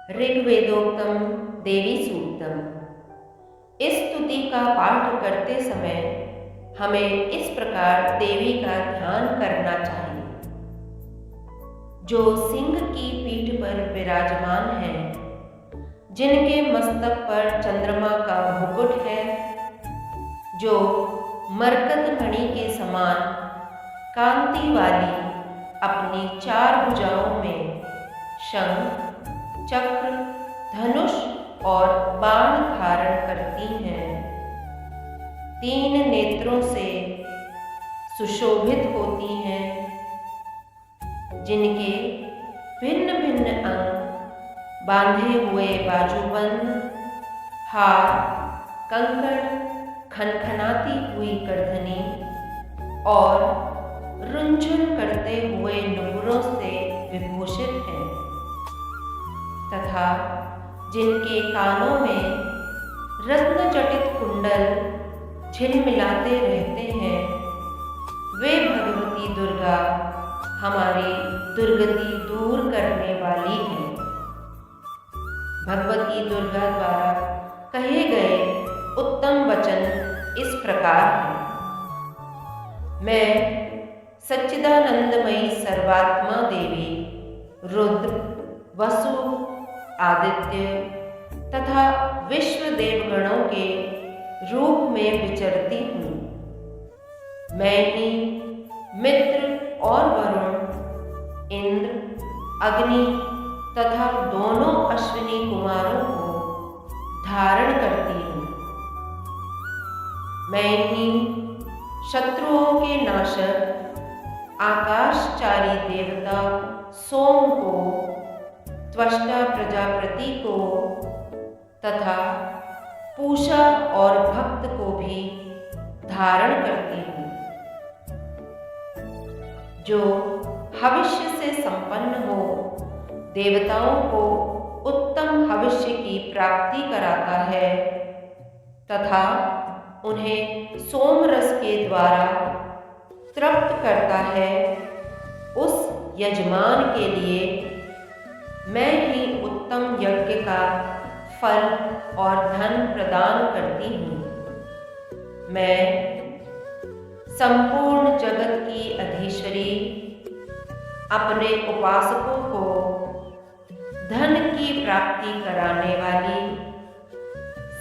ऋग्वेदोक्तम देवी सूक्तम। इस स्तुति का पाठ करते समय हमें इस प्रकार देवी का ध्यान करना चाहिए। जो सिंह की पीठ पर विराजमान है, जिनके मस्तक पर चंद्रमा का मुकुट है, जो मरकत मणि के समान कांति वाली अपनी चार भुजाओं में शंख, चक्र, धनुष और बाण धारण करती हैं, तीन नेत्रों से सुशोभित होती हैं, जिनके भिन्न भिन्न अंग बांधे हुए बाजूबंद, हार, कंकड़, खनखनाती हुई करधनी और रुंझुन करते हुए नुपुरों से विभूषित हैं, तथा जिनके कानों में रत्न जटित कुंडल झिलमिलाते रहते हैं, वे भगवती दुर्गा हमारी दुर्गति दूर करने वाली हैं। भगवती दुर्गा द्वारा कहे गए उत्तम वचन इस प्रकार हैं। मैं सच्चिदानंदमयी सर्वात्मा देवी रुद्र, वसु, आदित्य तथा विश्व देवगणों के रूप में विचरती हूँ। मैं ही मित्र और वरुण, इंद्र, अग्नि तथा दोनों अश्विनी कुमारों को धारण करती हूँ। मैं ही शत्रुओं के नाशक आकाशचारी देवता सोम को, त्वष्टा प्रजापति को तथा पूषा और भक्त को भी धारण करती हूँ। जो भविष्य से संपन्न हो, देवताओं को उत्तम भविष्य की प्राप्ति कराता है तथा उन्हें सोम रस के द्वारा तृप्त करता है, उस यजमान के लिए मैं ही उत्तम यज्ञ का फल और धन प्रदान करती हूँ। मैं संपूर्ण जगत की अधीश्वरी अपने उपासकों को धन की प्राप्ति कराने वाली,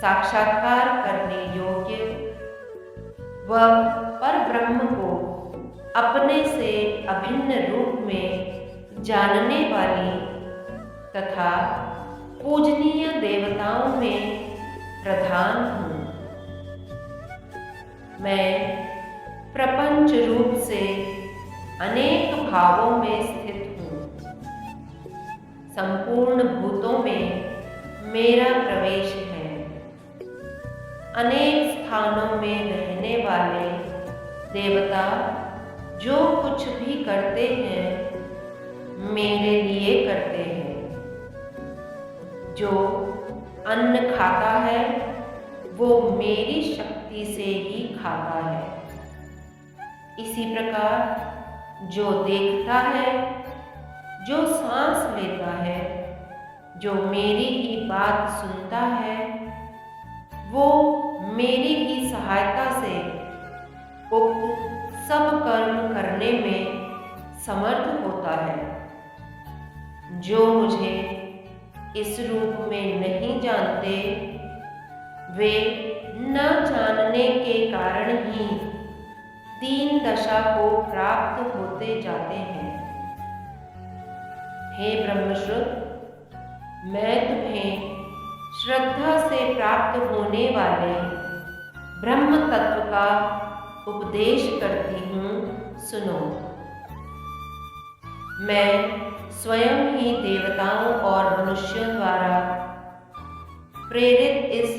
साक्षात्कार करने योग्य व परब्रह्म को अपने से अभिन्न रूप में जानने वाली तथा पूजनीय देवताओं में प्रधान हूँ। मैं प्रपंच रूप से अनेक भावों में स्थित हूँ। संपूर्ण भूतों में मेरा प्रवेश है। अनेक स्थानों में रहने वाले देवता जो कुछ भी करते हैं, मेरे लिए करते हैं। जो अन्न खाता है, वो मेरी शक्ति से ही खाता है। इसी प्रकार जो देखता है, जो सांस लेता है, जो मेरी ही बात सुनता है, वो मेरी ही सहायता से उक्त सब कर्म करने में समर्थ होता है। जो मुझे इस रूप में नहीं जानते, वे न जानने के कारण ही दीन दशा को प्राप्त होते जाते हैं। हे ब्रह्मश्रुत, मैं तुम्हें श्रद्धा से प्राप्त होने वाले ब्रह्म तत्व का उपदेश करती हूँ, सुनो। मैं स्वयं ही देवताओं और मनुष्यों द्वारा प्रेरित इस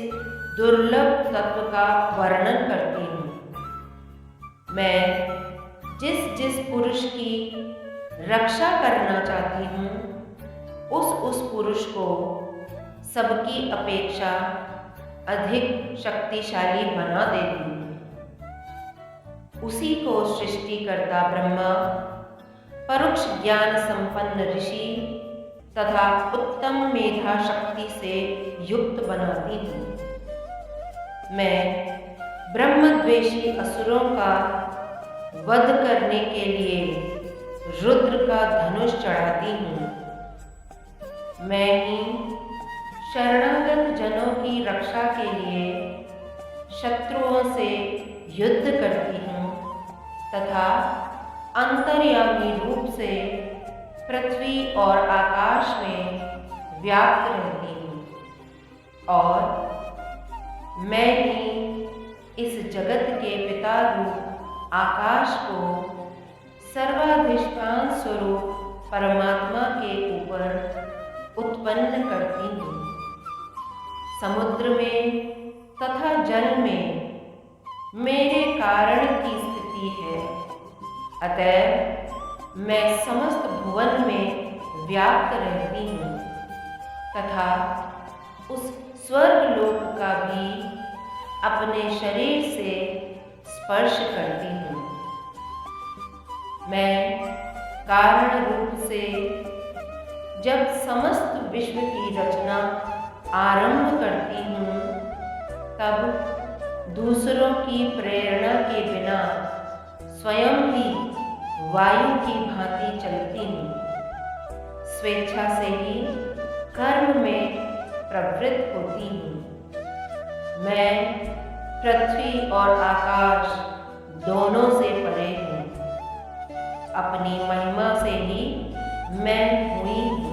दुर्लभ तत्व का वर्णन करती हूँ। मैं जिस जिस पुरुष की रक्षा करना चाहती हूँ, उस पुरुष को सबकी अपेक्षा अधिक शक्तिशाली बना देती हूँ। उसी को सृष्टिकर्ता ब्रह्मा, परोक्ष ज्ञान संपन्न ऋषि तथा उत्तम मेधा शक्ति से युक्त बनाती हूँ। मैं ब्रह्मद्वेषी असुरों का वध करने के लिए रुद्र का धनुष चढ़ाती हूँ। मैं ही शरणागत जनों की रक्षा के लिए शत्रुओं से युद्ध करती हूँ तथा अंतर्यामी रूप से पृथ्वी और आकाश में व्याप्त रहती हूँ और मैं ही इस जगत के पिता रूप आकाश को सर्वाधिष्ठान स्वरूप परमात्मा के ऊपर उत्पन्न करती हूँ। समुद्र में तथा जल में मेरे कारण की स्थिति है, अतएव मैं समस्त भुवन में व्याप्त रहती हूँ तथा उस स्वर्गलोक का भी अपने शरीर से स्पर्श करती हूँ। मैं कारण रूप से जब समस्त विश्व की रचना आरंभ करती हूँ, तब दूसरों की प्रेरणा के बिना स्वयं ही वायु की भांति चलती हूँ। स्वेच्छा से ही कर्म में प्रवृत्त होती हूँ। मैं पृथ्वी और आकाश दोनों से परे हूँ। अपनी महिमा से ही मैं हुई हूँ।